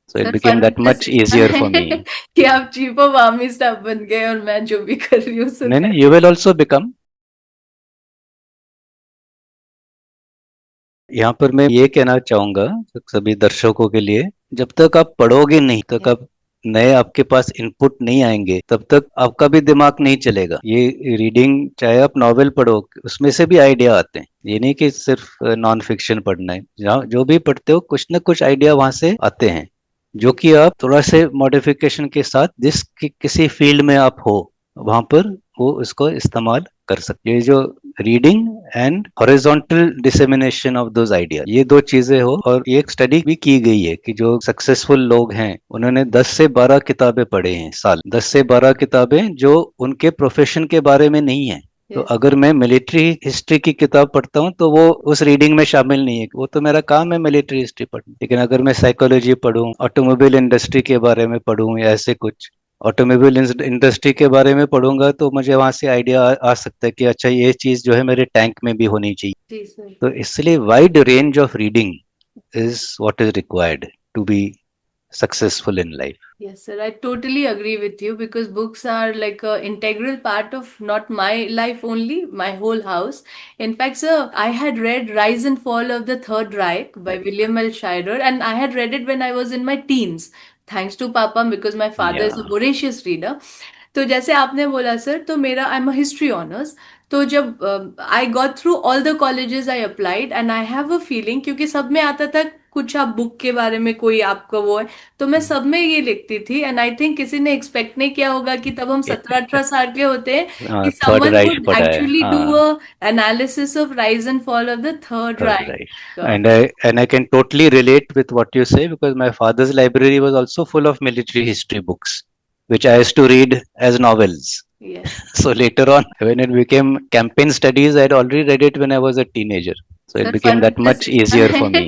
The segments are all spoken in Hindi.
So it सर became फर्क that बस much इतना easier for है me. कि आप चीफ ऑफ आर्मी स्टाफ बन गए और मैं जो भी कर रही हूँ सो नहीं कर नहीं, you will also become. यहाँ पर मैं ये कहना चाहूंगा सभी दर्शकों के लिए, जब तक आप पढ़ोगे नहीं, तक आप नए आपके पास इनपुट नहीं आएंगे, तब तक आपका भी दिमाग नहीं चलेगा। ये रीडिंग, चाहे आप नॉवेल पढ़ो, उसमें से भी आइडिया आते हैं। ये नहीं कि सिर्फ नॉन फिक्शन पढ़ना है, जहाँ जो भी पढ़ते हो कुछ ना कुछ आइडिया वहां से आते हैं, जो कि आप थोड़ा से मॉडिफिकेशन के साथ किसी फील्ड में आप हो, वहां पर वो उसको इस्तेमाल कर सकते हैं। ये जो reading and horizontal dissemination of those idea, ये दो चीजें हो। और ये एक स्टडी भी की गई है कि जो सक्सेसफुल लोग हैं उन्होंने 10 से 12 किताबें पढ़े हैं साल, 10 से 12 किताबें जो उनके प्रोफेशन के बारे में नहीं है। तो यस अगर मैं मिलिट्री हिस्ट्री की किताब पढ़ता हूँ तो वो उस रीडिंग में शामिल नहीं है, वो तो मेरा काम है मिलिट्री हिस्ट्री पढ़ना। लेकिन अगर मैं साइकोलॉजी पढ़ूं, ऑटोमोबाइल इंडस्ट्री के बारे में पढ़ूं, या ऐसे कुछ ऑटोमोबाइल इंडस्ट्री के बारे में पढ़ूंगा, तो मुझे वहां से आइडिया आ सकता है कि अच्छा ये चीज जो है मेरे टैंक में भी होनी चाहिए। जी सर तो इसलिए wide range of reading is what is required to be successful in life. Yes, sir. I totally agree with you because books are like a integral part of not my life only, my whole house. In fact, sir, I had read Rise and Fall of the Third Reich by William L. Shirer, and I had read it when I was in my teens. Thanks to Papa because my father is a Yeah. voracious reader. तो जैसे आपने बोला सर, तो मेरा आई एम हिस्ट्री ऑनर्स। तो जब I got through all the colleges I applied and I have a feeling, क्योंकि सब में आता था कुछ आप बुक के बारे में कोई आपका वो है, तो मैं सब में ये लिखती थी। एंड आई थिंक किसी ने एक्सपेक्ट नहीं किया होगा कि तब हम 17-18 साल के होते हैं कि थर्ड समवन राइश वुड पढ़ा है, एक्चुअली डू हाँ. अ analysis of rise and fall of the third Third right Reich. का। And I can totally relate with what you say, because my father's library was also full of military history books, which I used to read as novels. Yes So later on, when it became campaign studies, I had already read it when I was a teenager. So it sir became फर्क that बस much इतना easier है for me.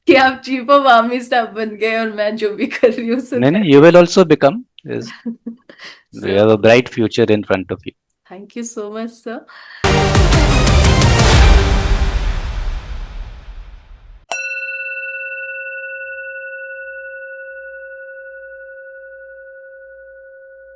कि आप चीफ ऑफ आर्मी स्टाफ बन गए और मैं जो भी कर रही हूँ सो No, no, कर you will also become. Is you sir have a bright future in front of you. Thank you so much sir.